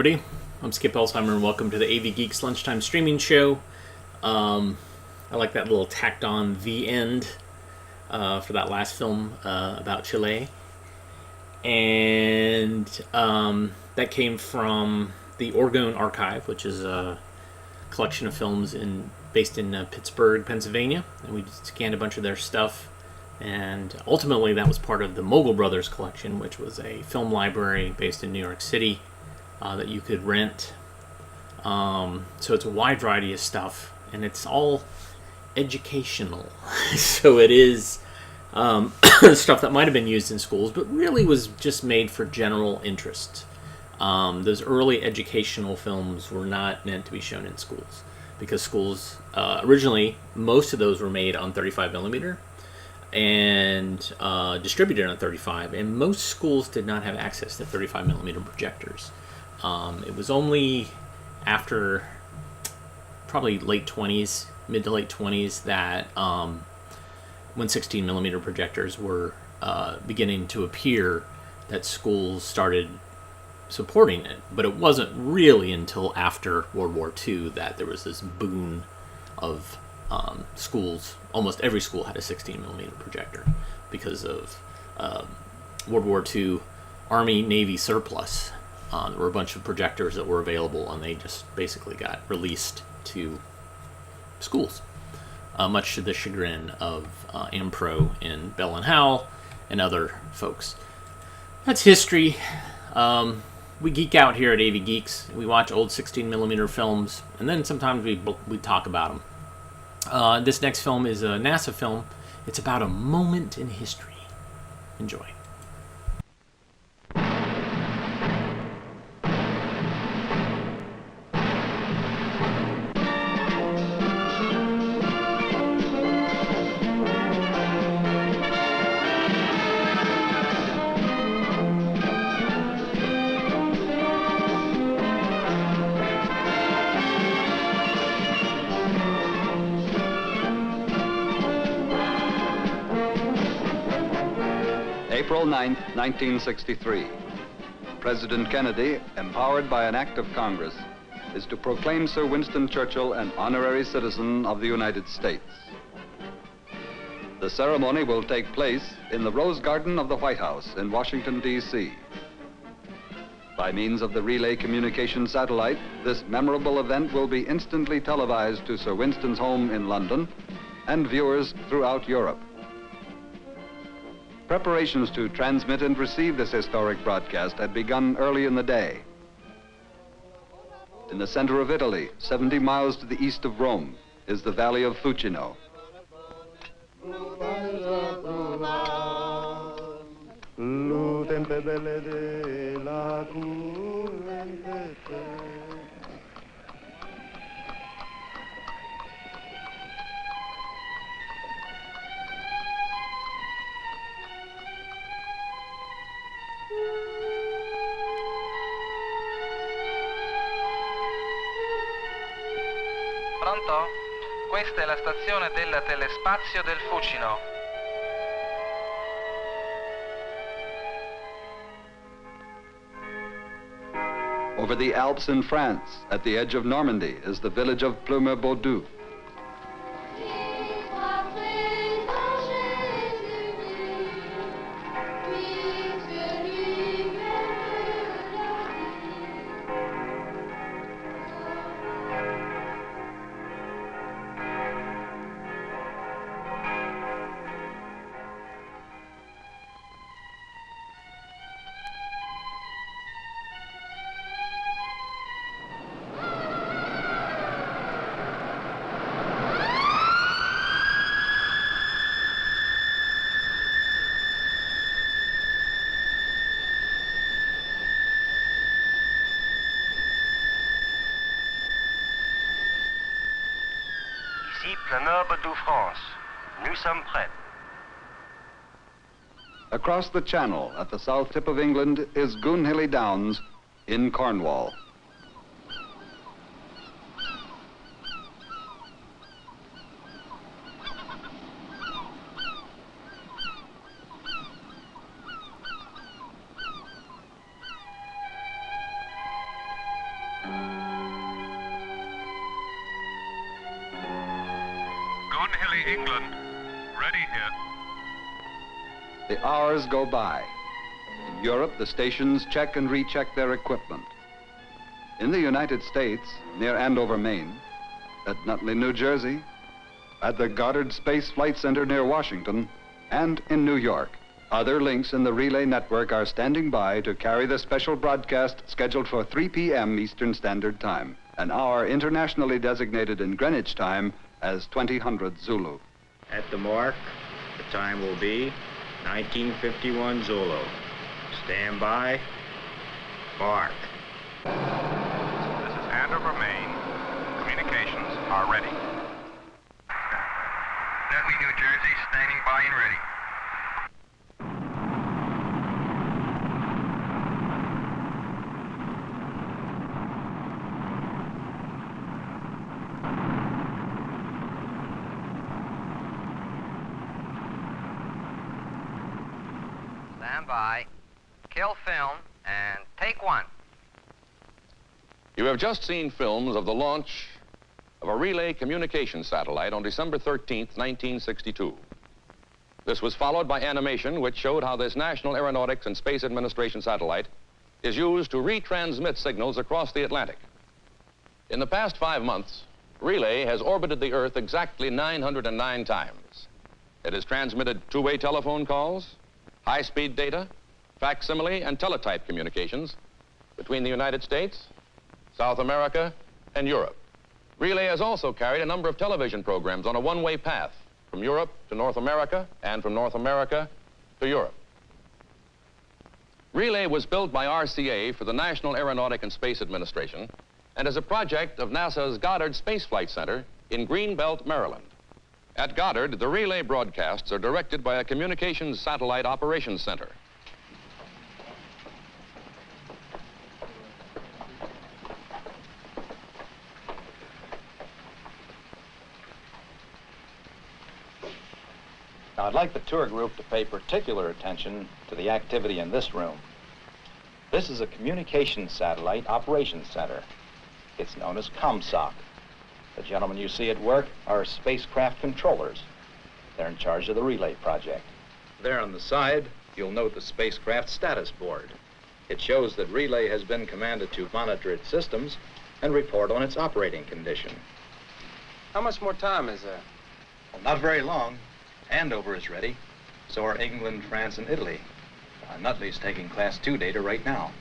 everybody. I'm Skip Elsheimer, and welcome to the AV Geeks Lunchtime streaming show. I like that little tacked on the end for that last film about Chile. And that came from the Orgone Archive, which is a collection of films based in Pittsburgh, Pennsylvania. And we scanned a bunch of their stuff. And ultimately, that was part of the Mogul Brothers collection, which was a film library based in New York City that you could rent. So it's a wide variety of stuff, and it's all educational. So it is stuff that might have been used in schools, but really was just made for general interest. Those early educational films were not meant to be shown in schools, because schools, originally, most of those were made on 35 millimeter. And distributed on 35, and most schools did not have access to 35 millimeter projectors. It was only after probably mid to late 20s, that when 16 millimeter projectors were beginning to appear, that schools started supporting it. But it wasn't really until after World War II that there was this boon of schools. Almost every school had a 16 millimeter projector because of World War II Army Navy surplus. There were a bunch of projectors that were available, and they just basically got released to schools, much to the chagrin of Ampro and Bell and Howell and other folks. That's history. We geek out here at AV Geeks. We watch old 16 millimeter films, and then sometimes we talk about them. This next film is a NASA film. It's about a moment in history. Enjoy. April 9, 1963. President Kennedy, empowered by an act of Congress, is to proclaim Sir Winston Churchill an honorary citizen of the United States. The ceremony will take place in the Rose Garden of the White House in Washington, D.C. By means of the relay communication satellite, this memorable event will be instantly televised to Sir Winston's home in London and viewers throughout Europe. Preparations to transmit and receive this historic broadcast had begun early in the day. In the center of Italy, 70 miles to the east of Rome, is the valley of Fucino. Pronto? Questa è la stazione del telespazio del Fucino. Over the Alps in France, at the edge of Normandy, is the village of Plumeur-Baudou. Ici, Plumeur-Baudou, France. Nous sommes prêts. Across the Channel, at the south tip of England, is Goonhilly Downs in Cornwall. England. Ready here. The hours go by. In Europe, the stations check and recheck their equipment. In the United States, near Andover, Maine, at Nutley, New Jersey, at the Goddard Space Flight Center near Washington, and in New York, other links in the relay network are standing by to carry the special broadcast scheduled for 3 p.m. Eastern Standard Time, an hour internationally designated in Greenwich time as 2000 Zulu. At the mark, the time will be 1951 Zulu. Stand by. Mark. This is Andover, Maine. Communications are ready. Nutley, New Jersey, standing by and ready. Stand by. Kill film and take one. You have just seen films of the launch of a relay communication satellite on December 13th, 1962. This was followed by animation which showed how this National Aeronautics and Space Administration satellite is used to retransmit signals across the Atlantic. In the past 5 months, Relay has orbited the Earth exactly 909 times. It has transmitted two-way telephone calls, high-speed data, facsimile and teletype communications between the United States, South America, and Europe. Relay has also carried a number of television programs on a one-way path from Europe to North America and from North America to Europe. Relay was built by RCA for the National Aeronautic and Space Administration and is a project of NASA's Goddard Space Flight Center in Greenbelt, Maryland. At Goddard, the relay broadcasts are directed by a Communications Satellite Operations Center. Now, I'd like the tour group to pay particular attention to the activity in this room. This is a Communications Satellite Operations Center. It's known as ComSoc. The gentlemen you see at work are spacecraft controllers. They're in charge of the relay project. There on the side, you'll note the spacecraft status board. It shows that relay has been commanded to monitor its systems and report on its operating condition. How much more time is there? Well, not very long. Andover is ready. So are England, France, and Italy. Nutley's taking Class 2 data right now.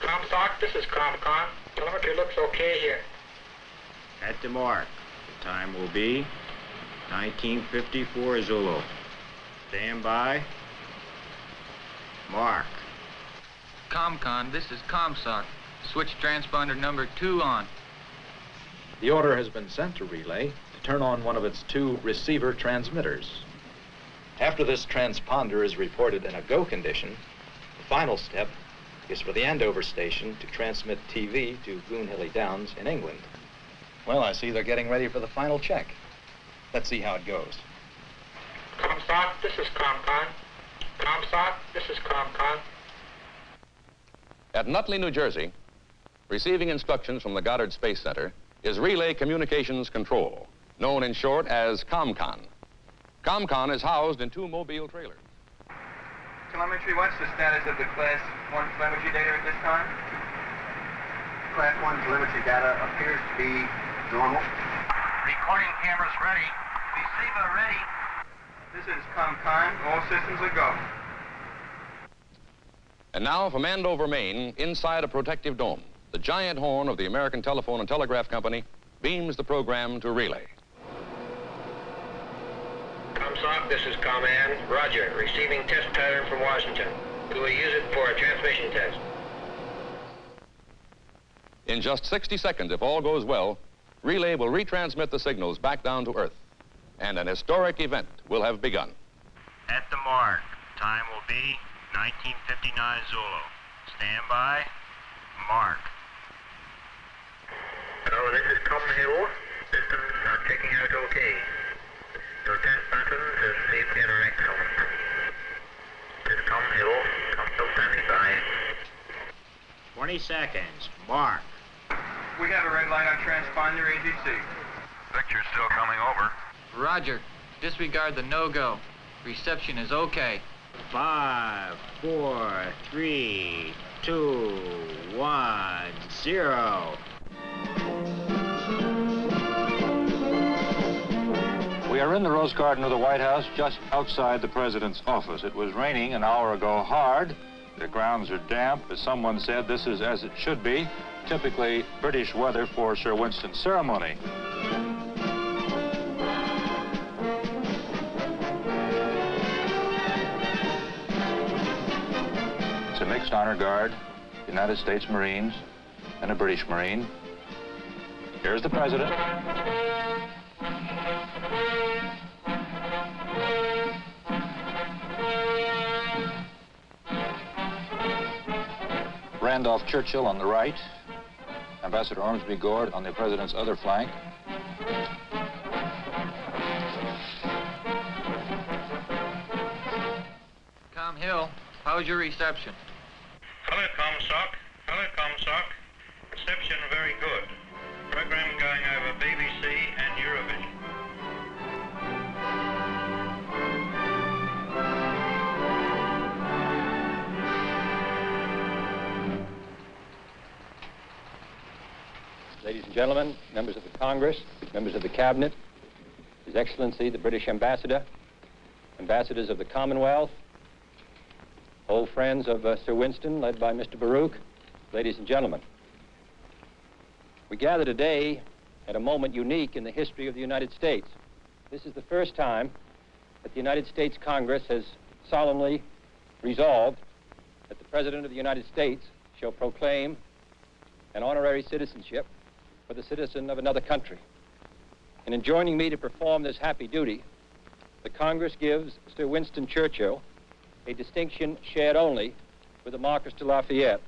ComSoc, this is ComCon. Telemetry looks okay here. At the mark, the time will be 1954 Zulu. Stand by. Mark. ComCon, this is ComSoc. Switch transponder number 2 on. The order has been sent to Relay to turn on one of its 2 receiver transmitters. After this transponder is reported in a go condition, the final step is for the Andover station to transmit TV to Goonhilly Downs in England. Well, I see they're getting ready for the final check. Let's see how it goes. ComSoc, this is ComCon. ComSoc, this is ComCon. At Nutley, New Jersey, receiving instructions from the Goddard Space Center is Relay Communications Control, known in short as ComCon. ComCon is housed in 2 mobile trailers. Telemetry, what's the status of the Class 1 telemetry data at this time? Class 1 telemetry data appears to be normal. Recording cameras ready. Receiver ready. This is ComCon. All systems are go. And now from Andover, Maine, inside a protective dome, the giant horn of the American Telephone and Telegraph Company beams the program to Relay. ComSoc, this is Command. Roger. Receiving test pattern from Washington. We will use it for a transmission test. In just 60 seconds, if all goes well, Relay will retransmit the signals back down to Earth, and an historic event will have begun. At the mark, time will be 1959 Zulu. Stand by. Mark. Hello, this is Com Hill. Systems are checking out okay. Your test patterns are safe and are excellent. This is Com Hill. I'm still standing by. 20 seconds. Mark. We have a red light on transponder AGC. Picture's still coming over. Roger. Disregard the no-go. Reception is okay. 5, 4, 3, 2, 1, 0. We are in the Rose Garden of the White House, just outside the President's office. It was raining an hour ago hard. The grounds are damp. As someone said, this is as it should be, typically British weather for Sir Winston's ceremony. It's a mixed honor guard, United States Marines and a British Marine. Here's the President. Randolph Churchill on the right, Ambassador Ormsby Gord on the President's other flank. Com Hill, how's your reception? Hello, Comstock. Hello, Comstock. Reception very good. Program going over BBC and Eurovision. Ladies and gentlemen, members of the Congress, members of the Cabinet, His Excellency, the British Ambassador, ambassadors of the Commonwealth, old friends of Sir Winston, led by Mr. Baruch, ladies and gentlemen. We gather today at a moment unique in the history of the United States. This is the first time that the United States Congress has solemnly resolved that the President of the United States shall proclaim an honorary citizenship for the citizen of another country. In enjoining me to perform this happy duty, the Congress gives Sir Winston Churchill a distinction shared only with the Marquis de Lafayette.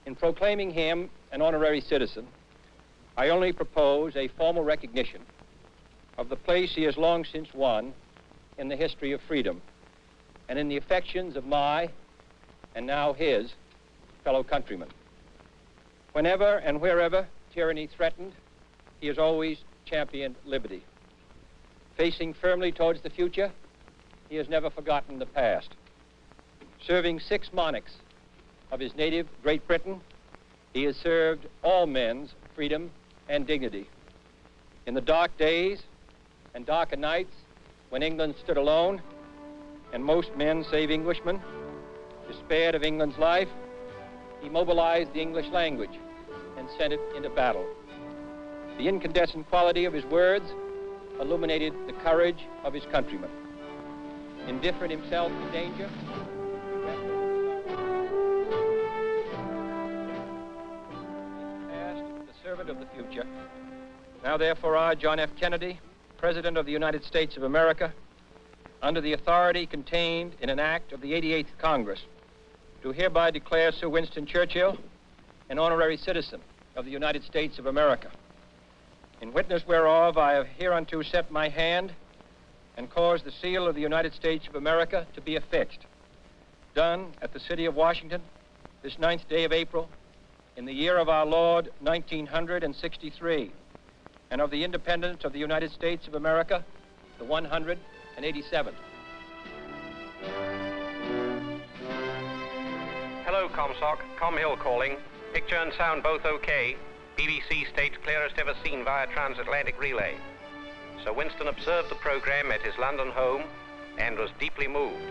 In proclaiming him an honorary citizen, I only propose a formal recognition of the place he has long since won in the history of freedom and in the affections of my, and now his, fellow countrymen. Whenever and wherever tyranny threatened, he has always championed liberty. Facing firmly towards the future, he has never forgotten the past. Serving 6 monarchs of his native Great Britain, he has served all men's freedom and dignity. In the dark days and darker nights when England stood alone and most men, save Englishmen, despaired of England's life, he mobilized the English language and sent it into battle. The incandescent quality of his words illuminated the courage of his countrymen. Indifferent himself to danger, past, the servant of the future. Now therefore I, John F. Kennedy, President of the United States of America, under the authority contained in an act of the 88th Congress, do hereby declare Sir Winston Churchill an honorary citizen of the United States of America. In witness whereof, I have hereunto set my hand and caused the seal of the United States of America to be affixed. Done at the city of Washington, this 9th day of April, in the year of our Lord, 1963, and of the independence of the United States of America, the 187th. Hello, Comsoc. Com Hill calling. Picture and sound both okay. BBC states clearest ever seen via transatlantic relay. Sir Winston observed the program at his London home and was deeply moved.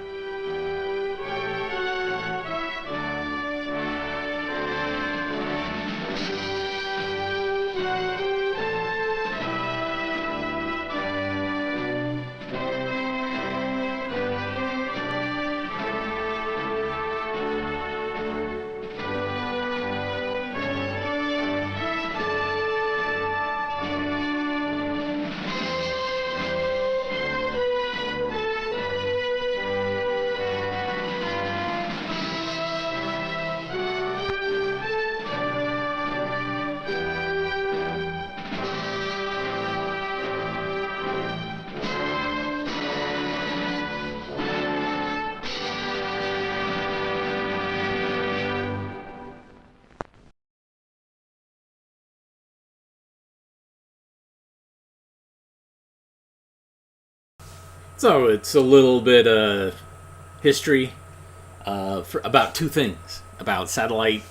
So it's a little bit of history about two things, about satellite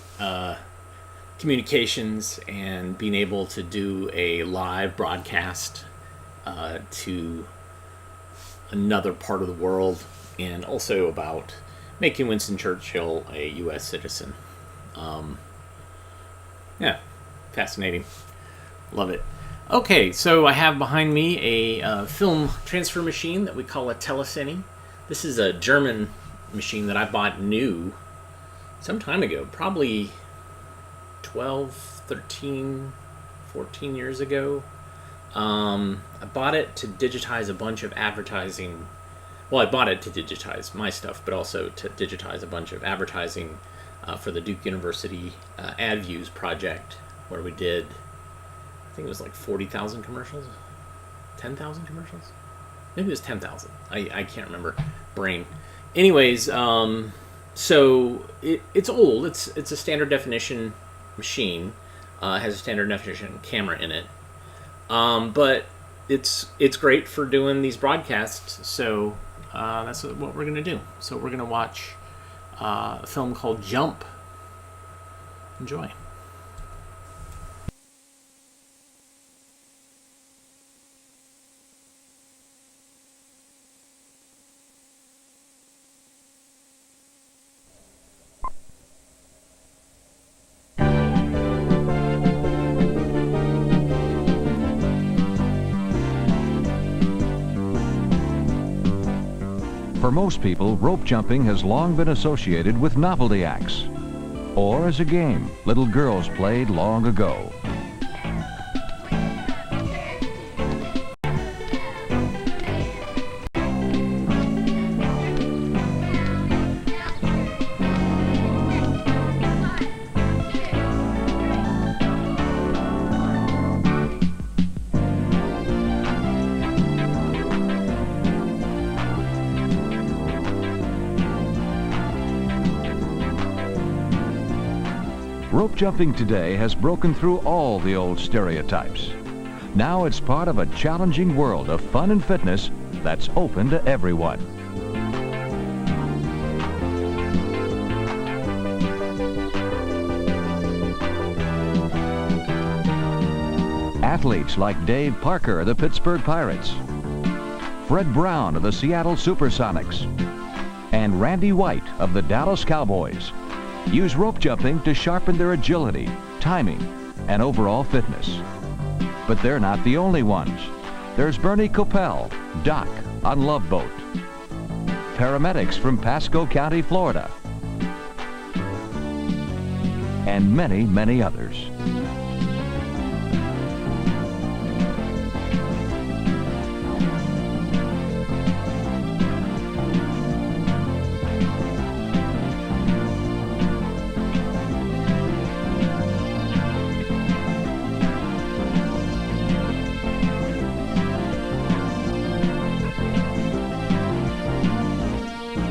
communications and being able to do a live broadcast to another part of the world, and also about making Winston Churchill a U.S. citizen. Yeah, fascinating. Love it. Okay, so I have behind me a film transfer machine that we call a telecine. This is a German machine that I bought new some time ago, probably 12, 13, 14 years ago. I bought it to digitize a bunch of advertising. Well, I bought it to digitize my stuff, but also to digitize a bunch of advertising for the Duke University Ad Views project, where we did, I think it was like 40,000 commercials, 10,000 commercials? Maybe it was 10,000. I can't remember. Brain. Anyways, so it's old. It's a standard definition machine. It has a standard definition camera in it. But it's great for doing these broadcasts. So that's what we're gonna do. So we're gonna watch a film called Jump. Enjoy. For most people, rope jumping has long been associated with novelty acts, or as a game little girls played long ago. Rope jumping today has broken through all the old stereotypes. Now it's part of a challenging world of fun and fitness that's open to everyone. Athletes like Dave Parker of the Pittsburgh Pirates, Fred Brown of the Seattle Supersonics, and Randy White of the Dallas Cowboys use rope jumping to sharpen their agility, timing, and overall fitness. But they're not the only ones. There's Bernie Coppell, Doc, on Love Boat. Paramedics from Pasco County, Florida. And many, many others.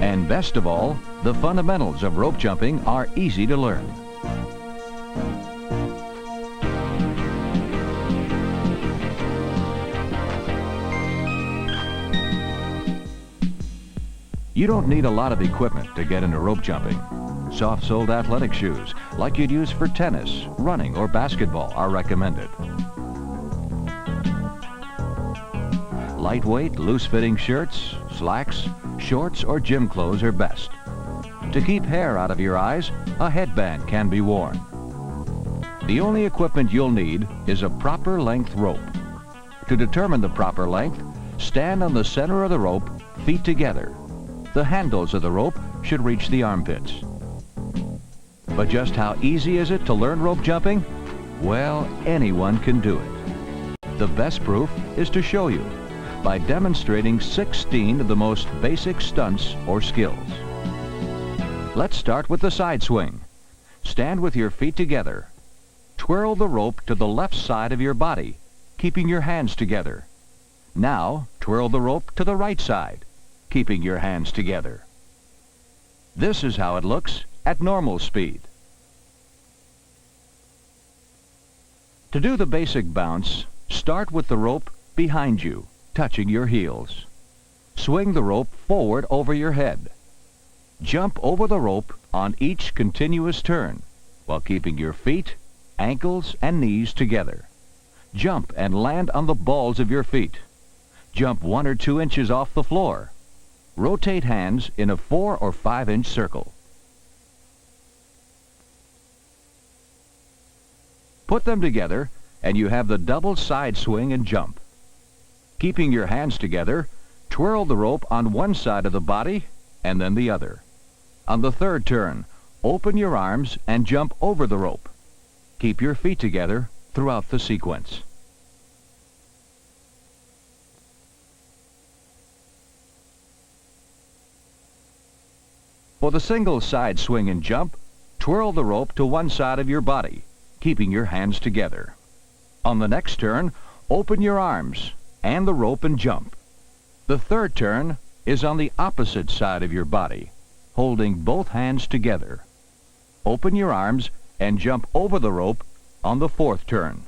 And best of all, the fundamentals of rope jumping are easy to learn. You don't need a lot of equipment to get into rope jumping. Soft-soled athletic shoes, like you'd use for tennis, running, or basketball, are recommended. Lightweight, loose-fitting shirts, slacks, shorts, or gym clothes are best. To keep hair out of your eyes, a headband can be worn. The only equipment you'll need is a proper length rope. To determine the proper length, stand on the center of the rope, feet together. The handles of the rope should reach the armpits. But just how easy is it to learn rope jumping? Well, anyone can do it. The best proof is to show you by demonstrating 16 of the most basic stunts or skills. Let's start with the side swing. Stand with your feet together. Twirl the rope to the left side of your body, keeping your hands together. Now, twirl the rope to the right side, keeping your hands together. This is how it looks at normal speed. To do the basic bounce, start with the rope behind you, touching your heels. swing the rope forward over your head. Jump over the rope on each continuous turn while keeping your feet, ankles, and knees together. Jump and land on the balls of your feet. Jump 1 or 2 inches off the floor. Rotate hands in a 4 or 5 inch circle. Put them together and you have the double side swing and jump. Keeping your hands together, twirl the rope on one side of the body and then the other. On the third turn, open your arms and jump over the rope. Keep your feet together throughout the sequence. For the single side swing and jump, twirl the rope to one side of your body, keeping your hands together. On the next turn, open your arms and the rope and jump. The third turn is on the opposite side of your body, holding both hands together. Open your arms and jump over the rope on the fourth turn.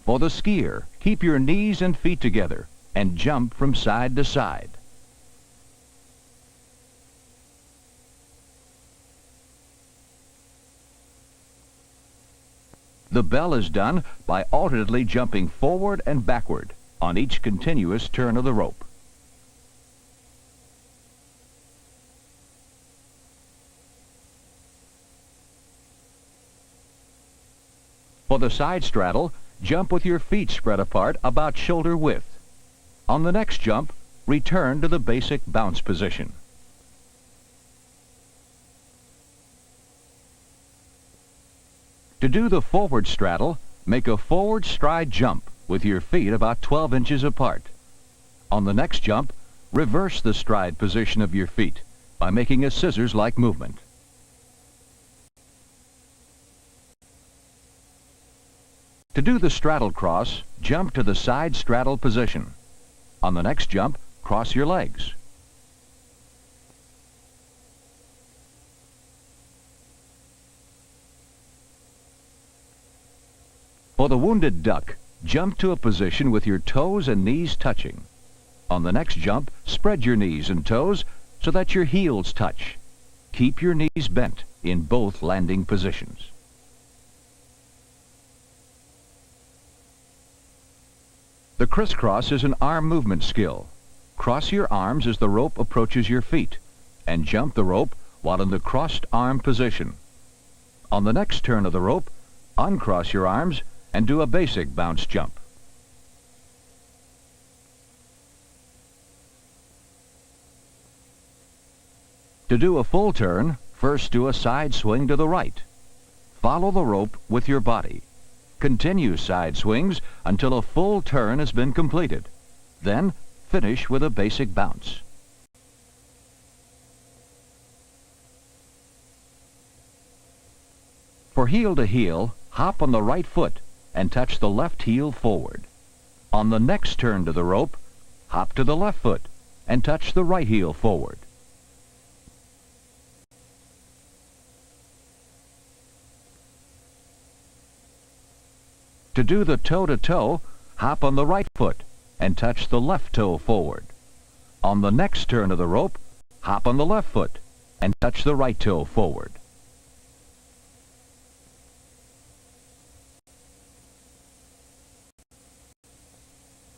For the skier, keep your knees and feet together and jump from side to side. The bell is done by alternately jumping forward and backward on each continuous turn of the rope. For the side straddle, jump with your feet spread apart about shoulder width. On the next jump, return to the basic bounce position. To do the forward straddle, make a forward stride jump with your feet about 12 inches apart. On the next jump, reverse the stride position of your feet by making a scissors-like movement. To do the straddle cross, jump to the side straddle position. On the next jump, cross your legs. For the wounded duck, jump to a position with your toes and knees touching. On the next jump, spread your knees and toes so that your heels touch. Keep your knees bent in both landing positions. The crisscross is an arm movement skill. Cross your arms as the rope approaches your feet and jump the rope while in the crossed arm position. On the next turn of the rope, uncross your arms and do a basic bounce jump. To do a full turn, first do a side swing to the right. Follow the rope with your body. Continue side swings until a full turn has been completed. Then finish with a basic bounce. For heel to heel, hop on the right foot and touch the left heel forward. On the next turn to the rope, hop to the left foot and touch the right heel forward. To do the toe-to-toe, hop on the right foot and touch the left toe forward. On the next turn of the rope, hop on the left foot and touch the right toe forward.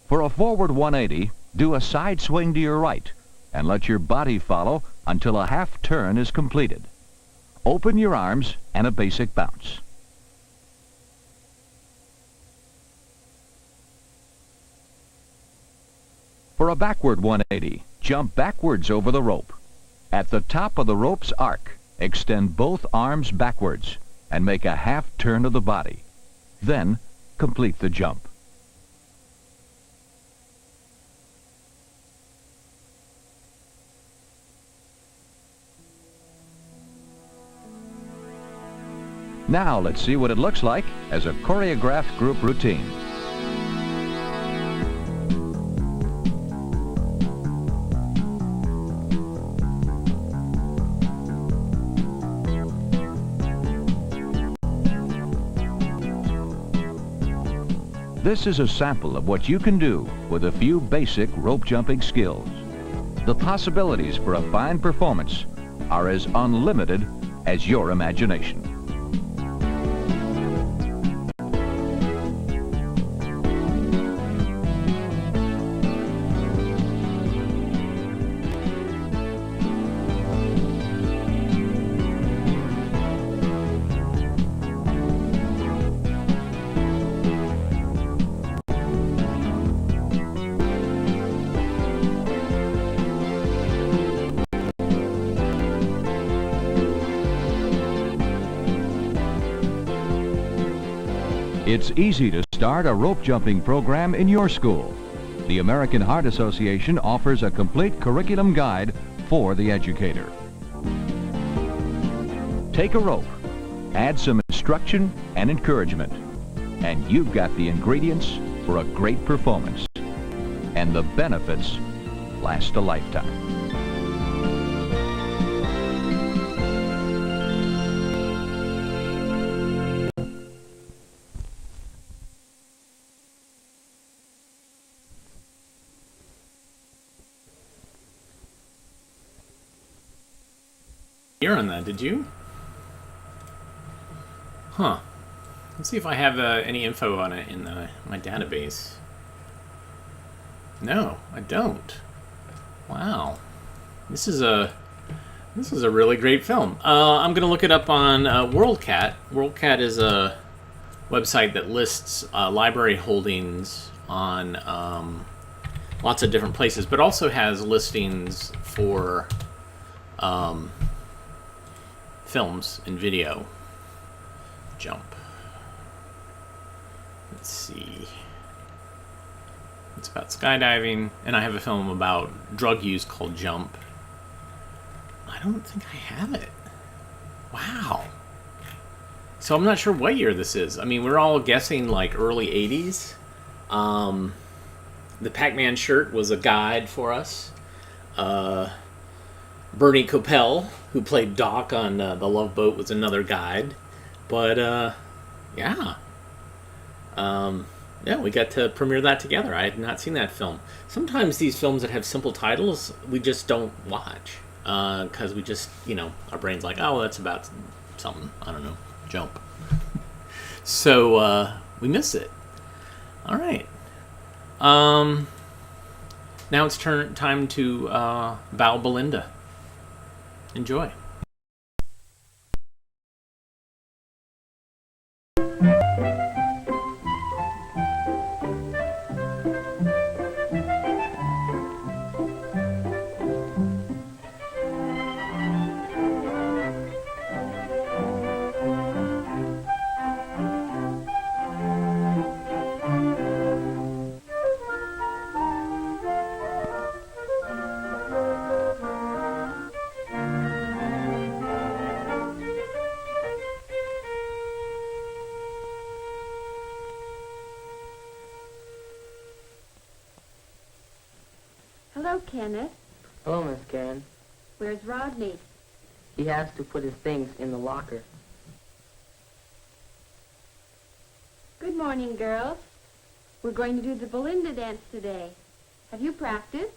For a forward 180, do a side swing to your right and let your body follow until a half turn is completed. Open your arms and a basic bounce. For a backward 180, jump backwards over the rope. At the top of the rope's arc, extend both arms backwards and make a half turn of the body. Then, complete the jump. Now let's see what it looks like as a choreographed group routine. This is a sample of what you can do with a few basic rope jumping skills. The possibilities for a fine performance are as unlimited as your imagination. It's easy to start a rope jumping program in your school. The American Heart Association offers a complete curriculum guide for the educator. Take a rope, add some instruction and encouragement, and you've got the ingredients for a great performance. And the benefits last a lifetime. On that, did you? Huh. Let's see if I have any info on it in my database. No, I don't. Wow. This is a really great film. I'm gonna look it up on WorldCat. WorldCat is a website that lists library holdings on lots of different places, but also has listings for films and video. Jump. Let's see. It's about skydiving, and I have a film about drug use called Jump. I don't think I have it. Wow. So I'm not sure what year this is. I mean, we're all guessing like early 80s. The Pac-Man shirt was a guide for us. Bernie Coppell, who played Doc on The Love Boat, was another guide. But, yeah. Yeah, we got to premiere that together. I had not seen that film. Sometimes these films that have simple titles, we just don't watch. Because we just, our brain's like, oh, that's about something. I don't know. Jump. So, we miss it. All right. Now it's time to bow Belinda. Enjoy. Hello, Kenneth. Hello, Miss Karen. Where's Rodney? He has to put his things in the locker. Good morning, girls. We're going to do the Belinda dance today. Have you practiced?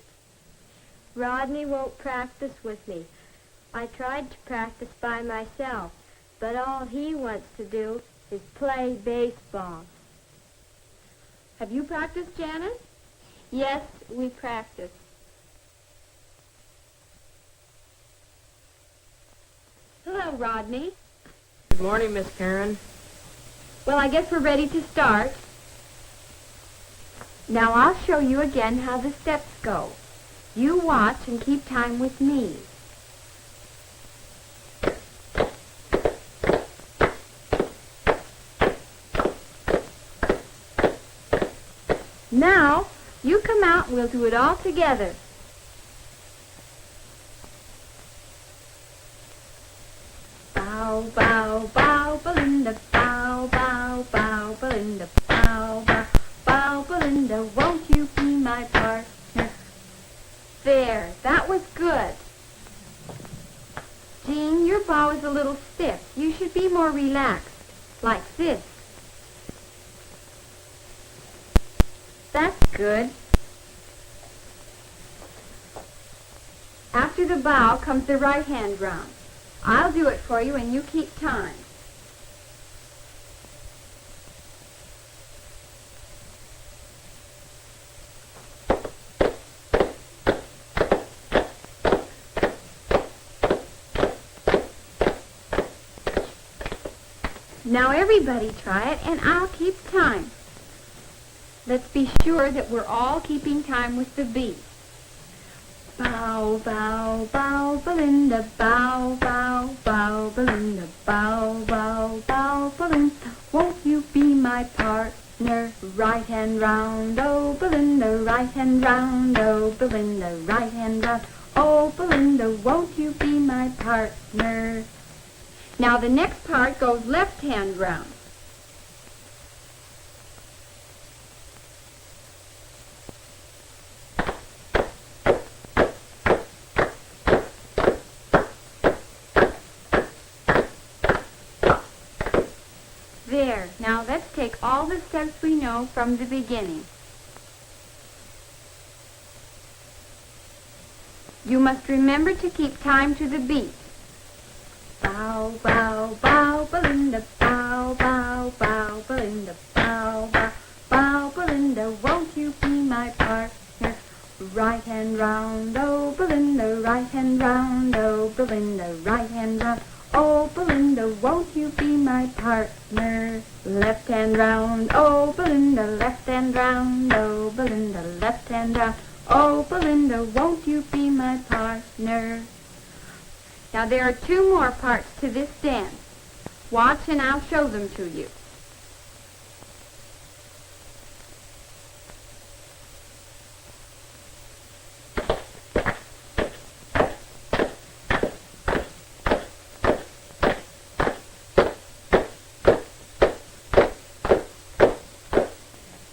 Rodney won't practice with me. I tried to practice by myself, but all he wants to do is play baseball. Have you practiced, Janice? Yes, we practiced. Hello, Rodney. Good morning, Miss Karen. Well, I guess we're ready to start. Now I'll show you again how the steps go. You watch and keep time with me. Now, you come out and we'll do it all together. Bow, bow, bow, Belinda, bow, bow, bow, Belinda, bow, bow, bow, Belinda, won't you be my partner? There, that was good. Jean, your bow is a little stiff. You should be more relaxed, like this. That's good. After the bow comes the right hand round. I'll do it for you and you keep time. Now everybody try it and I'll keep time. Let's be sure that we're all keeping time with the beat. Bow, bow, bow, Belinda, bow, bow, bow, Belinda, bow, bow, bow, Belinda. Won't you be my partner? Right hand round, oh Belinda, right hand round, oh Belinda, right hand round. Oh Belinda, won't you be my partner? Now the next part goes left hand round. There, now let's take all the steps we know from the beginning. You must remember to keep time to the beat. Bow, bow, bow, Belinda, bow, bow, bow, Belinda, bow, bow, bow, Belinda, won't you be my partner? Right hand round, oh Belinda, right hand round, oh Belinda, right hand round. Oh Belinda, won't you be my partner? Left hand round, oh Belinda, left hand round, oh Belinda, left hand round. Oh Belinda, won't you be my partner? Now there are two more parts to this dance. Watch and I'll show them to you.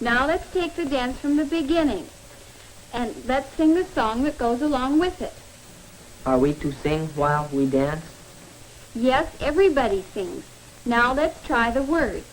Now let's take the dance from the beginning, and let's sing the song that goes along with it. Are we to sing while we dance? Yes, everybody sings. Now let's try the words.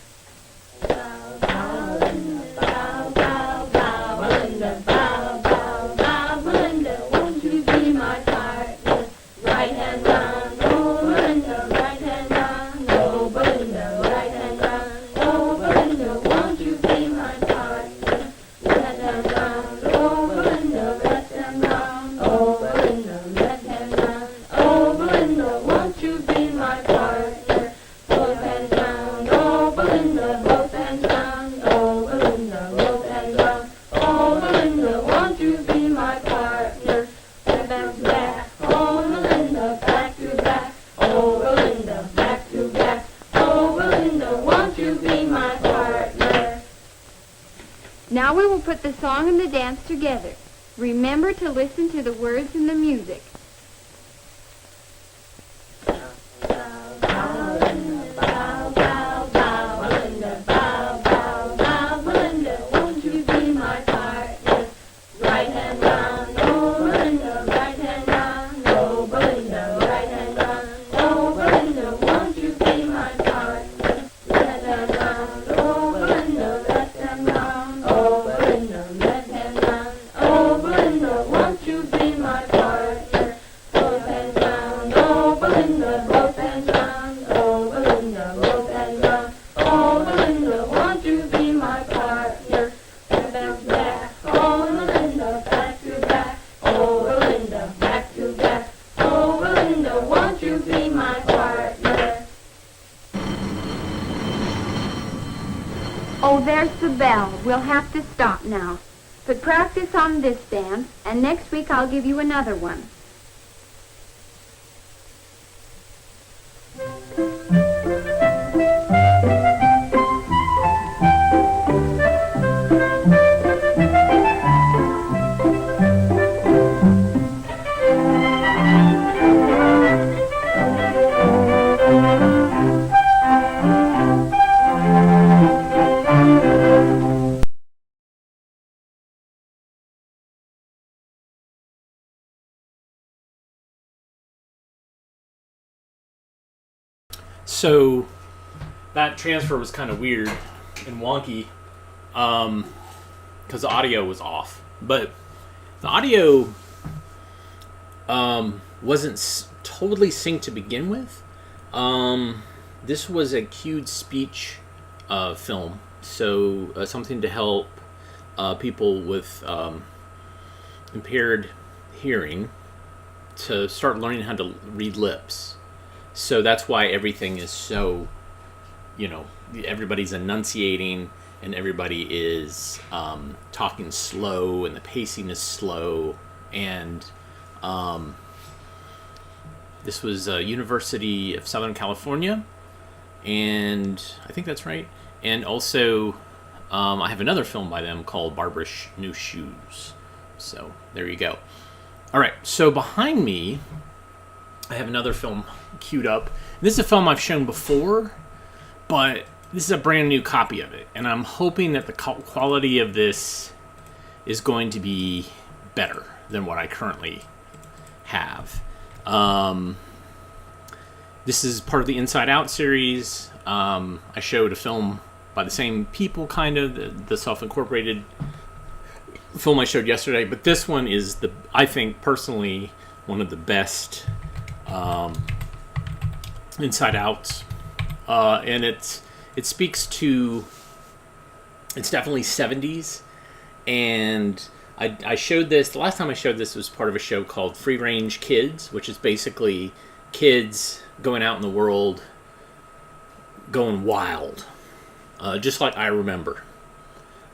Won't you be my partner? Right hand round, oh Belinda, right hand round, oh Belinda, right hand round, oh Belinda, won't you be my partner? Left hand round, oh Belinda, left hand round, oh Belinda, left hand round, oh Belinda, won't you be my partner? Both hands round, oh Belinda, both hands round, oh Belinda, both hands round, oh Belinda, won't you be my partner? Back to back, oh Belinda, back to back, oh Belinda, back to back, oh Belinda, won't you be my partner? Now we will put the song and the dance together. Remember to listen to the words and the music. Won't you be my partner? Right hand round, oh Belinda, right hand round, oh Belinda, right hand round, oh Belinda, won't you be my partner? Left hand round, oh Belinda, left hand round, oh Belinda, left hand round, oh Belinda, won't you be my partner? Both hands round, oh Belinda, both hands round, oh Belinda, both hands round, oh Belinda, won't you be my partner? Back to back, oh Belinda, back to back, oh Belinda, back to back, oh Belinda, won't you be my partner? Oh, there's the bell. We'll have to stop now. But practice on this dance, and next week I'll give you another one. So that transfer was kind of weird and wonky. because the audio was off. But the audio wasn't totally synced to begin with. This was a cued speech film, so something to help people with impaired hearing to start learning how to read lips. So that's why everything is so, everybody's enunciating and everybody is talking slow and the pacing is slow. And this was University of Southern California, and I think that's right. And also I have another film by them called Barbarish New Shoes. So there you go. All right, so behind me I have another film queued up. This is a film I've shown before, but this is a brand new copy of it, and I'm hoping that the quality of this is going to be better than what I currently have. This is part of the Inside Out series. I showed a film by the same people, kind of, the self-incorporated film I showed yesterday, but this one is, I think personally, one of the best Inside Outs, and it speaks to, it's definitely 70s, and I showed this, the last time I showed this was part of a show called Free Range Kids, which is basically kids going out in the world, going wild, just like I remember.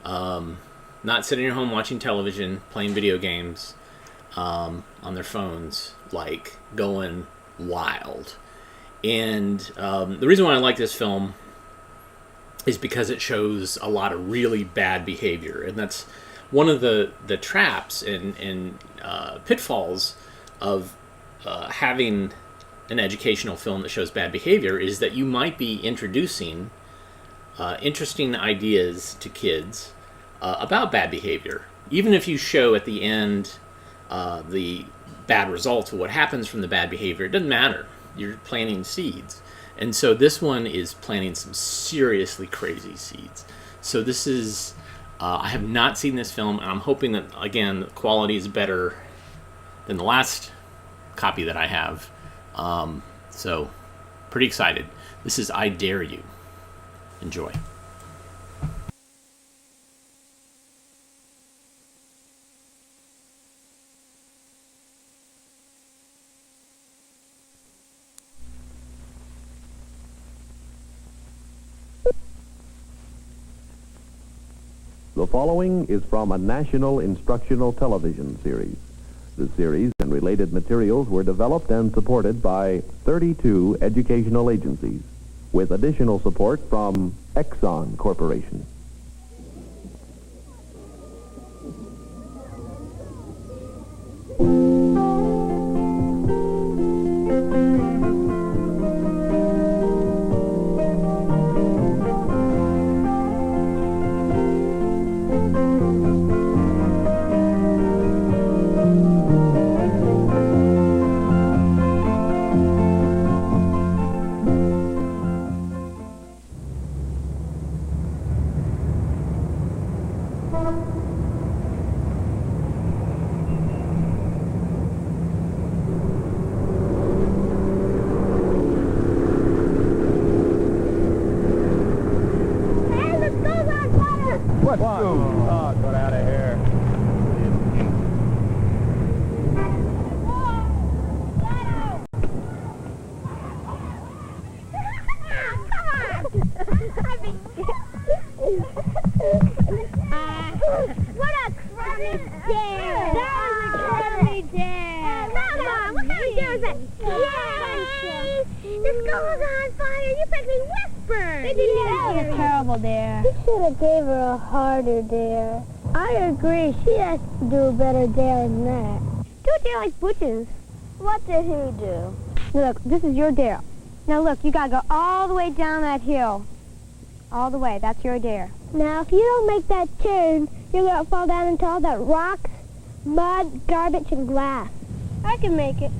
Not sitting at home watching television, playing video games on their phones, like going wild. And the reason why I like this film is because it shows a lot of really bad behavior, and that's one of the traps and pitfalls of having an educational film that shows bad behavior, is that you might be introducing interesting ideas to kids about bad behavior. Even if you show at the end the bad results of what happens from the bad behavior, it doesn't matter. You're planting seeds. And so this one is planting some seriously crazy seeds. So this is, I have not seen this film, and I'm hoping that, again, the quality is better than the last copy that I have. So, pretty excited. This is I Dare You. Enjoy. The following is from a national instructional television series. The series and related materials were developed and supported by 32 educational agencies, with additional support from Exxon Corporation. What? Oh, get out of here. What a crummy dare! That was a crummy dare! Come on, what kind of dare is that? Yay! The school is on fire! You practically whispered! That was a terrible dare. You should have gave her a harder dare. I agree. She has to do a better dare than that. Do a dare like Butch's. What did he do? Look, this is your dare. Now look, you gotta go all the way down that hill. All the way. That's your dare. Now, if you don't make that turn, you're going to fall down into all that rocks, mud, garbage, and glass. I can make it.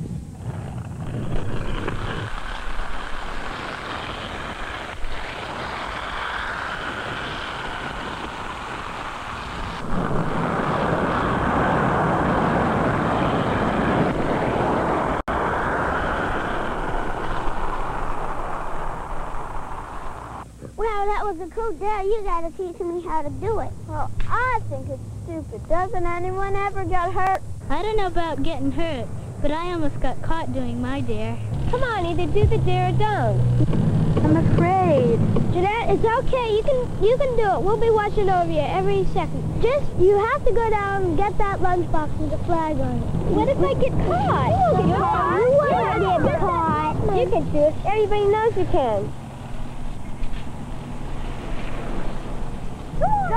was a cool dare. You gotta teach me how to do it. Well, I think it's stupid. Doesn't anyone ever get hurt? I don't know about getting hurt, but I almost got caught doing my dare. Come on, either do the dare or don't. I'm afraid. Jeanette, it's okay. You can do it. We'll be watching over you every second. You have to go down and get that lunchbox with the flag on it. What if I get caught? You won't get caught. You can do it. Everybody knows you can. Go!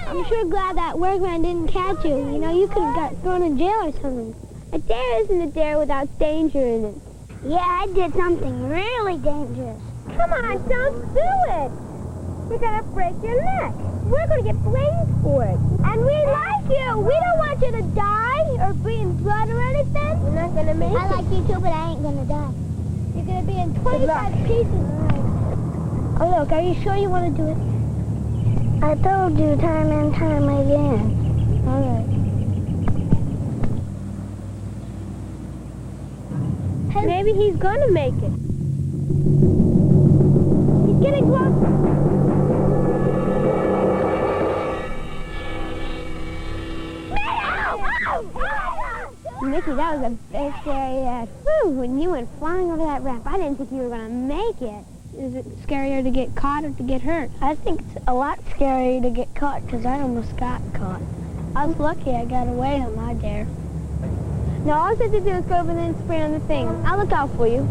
I'm sure glad that workman didn't catch you. You know, you could have got thrown in jail or something. A dare isn't a dare without danger in it. Yeah, I did something really dangerous. Come on, don't do it. You're going to break your neck. We're going to get blamed for it. And we like you. We don't want you to die or be in blood or anything. You're not going to make it. I like you too, but I ain't going to die. You're going to be in 25 pieces. Oh, look, are you sure you want to do it? I told you time and time again. All right. Hey, maybe he's going to make it. He's getting close. Mickey, that was a big scary ass. Whew, when you went flying over that ramp, I didn't think you were going to make it. Is it scarier to get caught or to get hurt? I think it's a lot scarier to get caught because I almost got caught. I was lucky I got away on my dare. No, all I have to do is go over there and spray on the thing. I'll look out for you.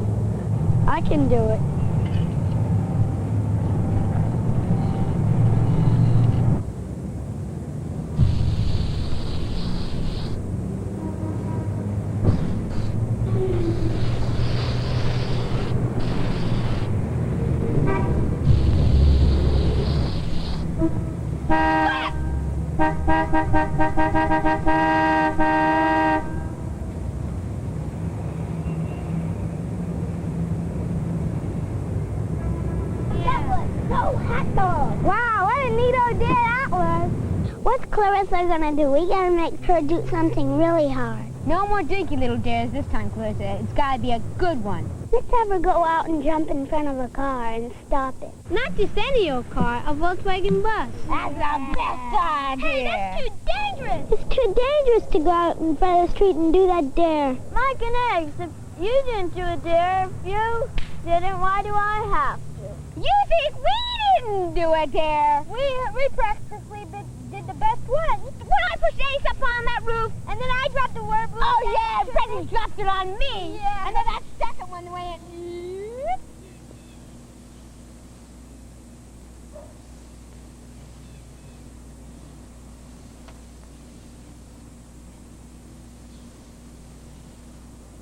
I can do it. Wow, what a neato dare that was. What's Clarissa gonna do? We gotta make her do something really hard. No more dinky little dares this time, Clarissa. It's gotta be a good one. Let's have her go out and jump in front of a car and stop it. Not just any old car, a Volkswagen bus. That's the best idea. Hey, that's too dangerous. It's too dangerous to go out in front of the street and do that dare. Mike and Eggs, if you didn't do a dare, if you didn't, why do I have to? You think we didn't do a dare? We practically did the best one. When I pushed Ace up on that roof, and then I dropped the word balloon. Oh, yeah, Freddie dropped it on me. Yeah. And then that second one went...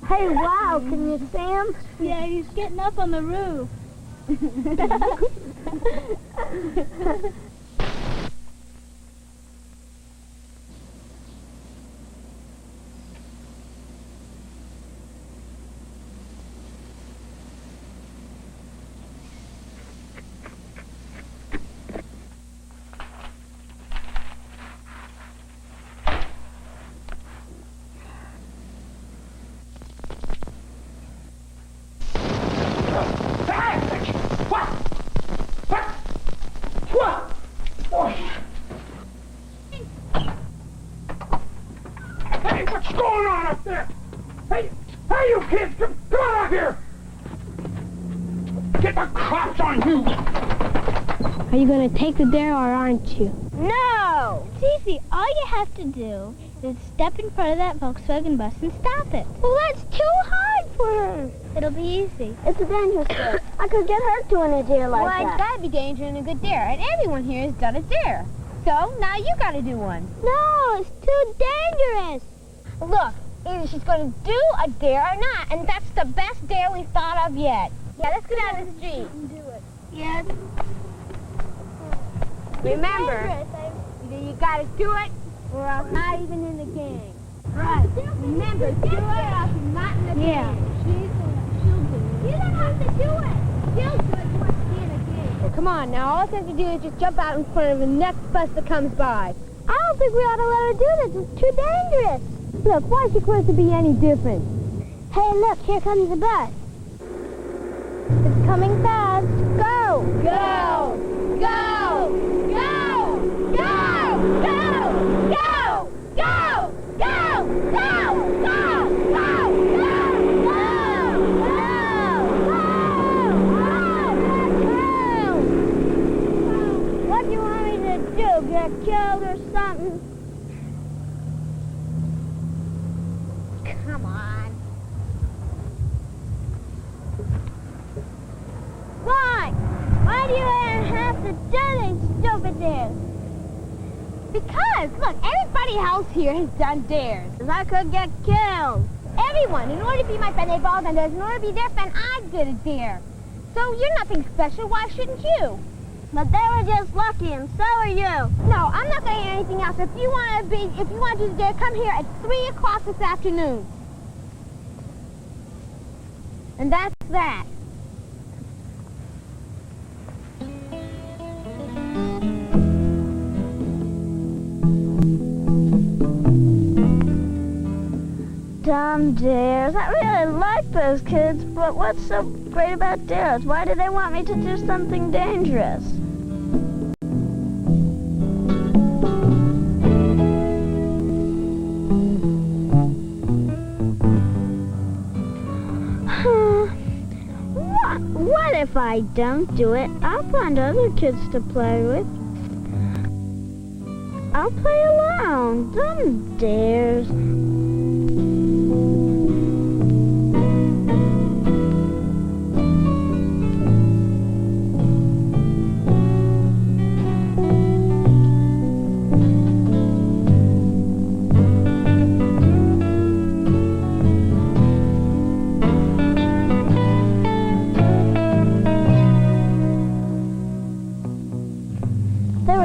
Hey, wow, can you see him? Yeah, he's getting up on the roof. up there! Hey, you kids, come on out here! Get the cops on you! Are you going to take the dare or aren't you? No! It's easy. All you have to do is step in front of that Volkswagen bus and stop it. Well, that's too hard for her. It'll be easy. It's a dangerous dare. I could get hurt doing a dare like that. Well, it's got to be danger in a good dare, and everyone here has done a dare. So, now you got to do one. No, it's too dangerous. Look, either she's going to do a dare or not, and that's the best dare we've thought of yet. Yeah, let's go down the street. Do it. Yeah. Remember, either you got to do it, or else not even in the gang. Right. Remember, do it, or else you're not in the gang. She'll do it. You don't have to do it. She'll do it once she's in the gang. Well, come on now. All you have to do is just jump out in front of the next bus that comes by. I don't think we ought to let her do this. It's too dangerous. Look, why is she supposed to be any different? Hey, look, here comes the bus. It's coming fast. Go! Go! Go! Go! Go! Go! Go! Go! Go! Go! What do you want me to do? Get killed or something? Come on. Why? Why do you have to do these stupid dares? Because, look, everybody else here has done dares. I could get killed. Everyone. In order to be my friend, they've all done dares. In order to be their friend, I did a dare. So you're nothing special. Why shouldn't you? But they were just lucky, and so are you. No, I'm not going to hear anything else. If you want to do the dare, come here at 3 o'clock this afternoon. And that's that. Dumb dares. I really like those kids, but what's so great about dares? Why do they want me to do something dangerous? What if I don't do it? I'll find other kids to play with. I'll play alone. Dumb dares.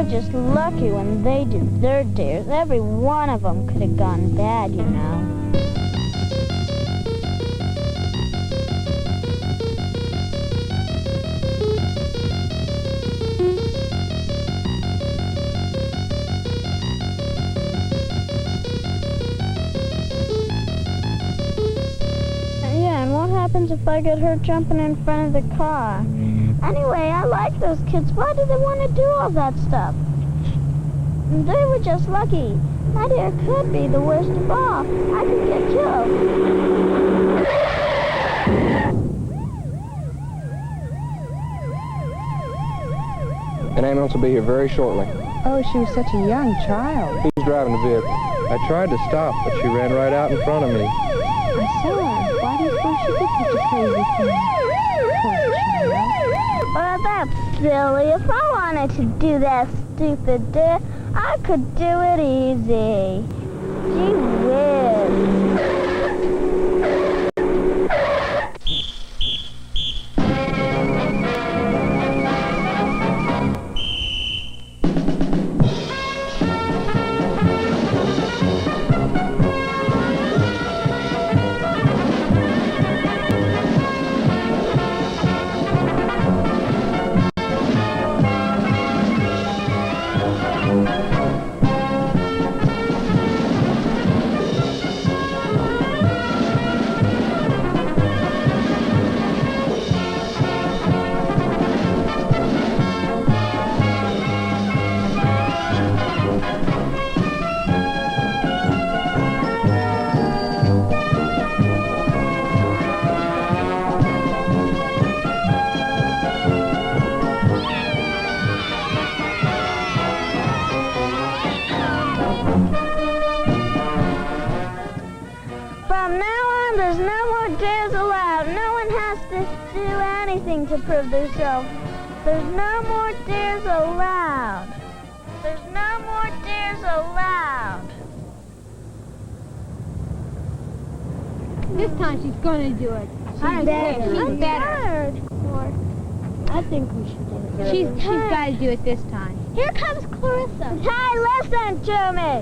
Just lucky when they did their dares. Every one of them could have gone bad, you know. Yeah, and what happens if I get hurt jumping in front of the car? Anyway, I like those kids. Why do they want to do all that stuff? They were just lucky. My dare could be the worst of all. I could get killed. An ambulance will be here very shortly. Oh, she was such a young child. Who's driving the vehicle? I tried to stop, but she ran right out in front of me. I saw her. Why do you suppose she did such a crazy thing? Poor child. Well, that's silly. If I wanted to do that stupid dare, I could do it easy. Gee whiz. From now on, there's no more dares allowed. No one has to do anything to prove themselves. There's no more dares allowed. There's no more dares allowed. This time she's gonna do it. She's better. She's better. I think we should do it. She's got to do it this time. Here comes Clarissa. Hey, listen to me.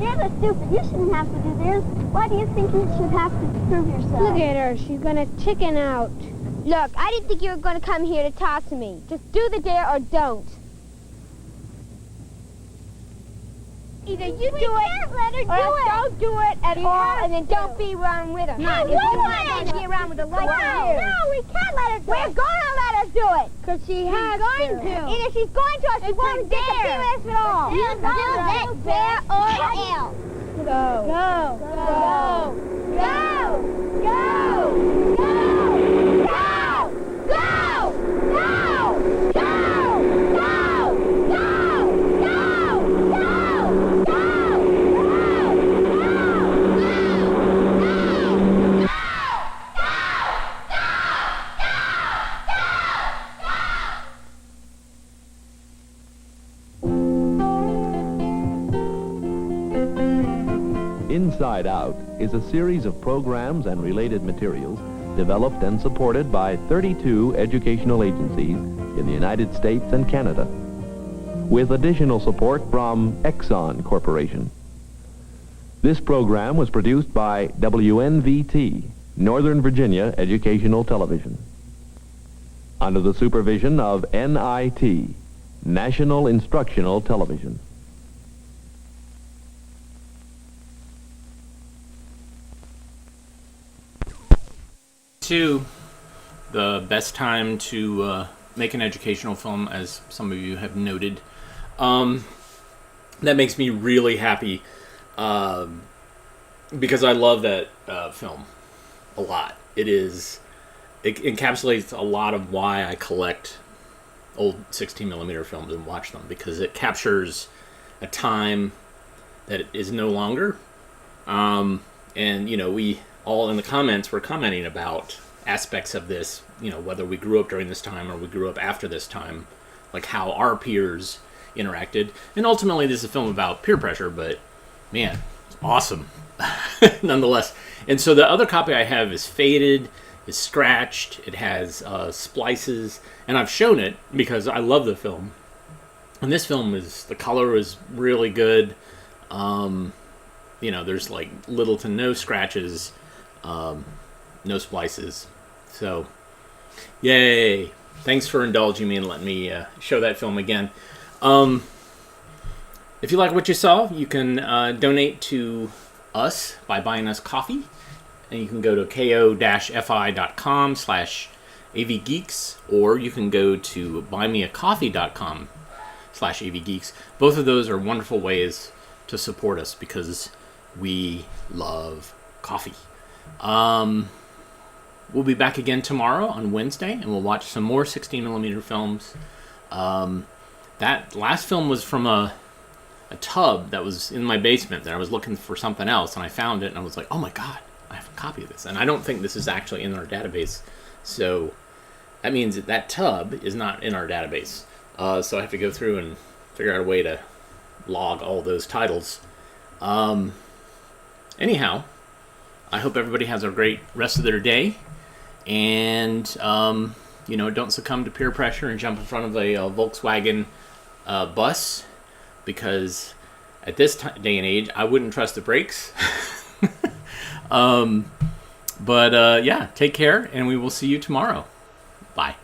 You're the stupid. You shouldn't have to do this. Why do you think you should have to prove yourself? Look at her. She's gonna chicken out. Look, I didn't think you were going to come here to talk to me. Just do the dare or don't. Either you do it, can't let her do it. Don't do it at all, and then don't be around with her. No, if you want to be around with her like you. No, we can't let her do it. We're going to let her do it. Because she has going to. And if she's going to, she won't dare us at all. You do that dare or else. Go. Go. Go. Go. Go. Go. Go. Go. Go. Go. Go. Inside Out is a series of programs and related materials developed and supported by 32 educational agencies in the United States and Canada, with additional support from Exxon Corporation. This program was produced by WNVT, Northern Virginia Educational Television, under the supervision of NIT, National Instructional Television. The best time to make an educational film, as some of you have noted. That makes me really happy because I love that film a lot. It encapsulates a lot of why I collect old 16mm films and watch them, because it captures a time that is no longer. And, we all in the comments were commenting about aspects of this, whether we grew up during this time or we grew up after this time, like how our peers interacted. And ultimately, this is a film about peer pressure, but man, it's awesome nonetheless. And so the other copy I have is faded, is scratched, it has splices, and I've shown it because I love the film. And this film the color is really good. There's like little to no scratches, no splices. So, yay! Thanks for indulging me and letting me show that film again. If you like what you saw, you can donate to us by buying us coffee. And you can go to ko-fi.com/avgeeks, or you can go to buymeacoffee.com/avgeeks. Both of those are wonderful ways to support us because we love coffee. We'll be back again tomorrow on Wednesday, and we'll watch some more 16mm films. That last film was from a tub that was in my basement that I was looking for something else, and I found it, and I was like, oh my god, I have a copy of this. And I don't think this is actually in our database, so that means that tub is not in our database. So I have to go through and figure out a way to log all those titles. Anyhow, I hope everybody has a great rest of their day, and don't succumb to peer pressure and jump in front of a Volkswagen bus, because at this day and age I wouldn't trust the brakes. But take care, and we will see you tomorrow. Bye.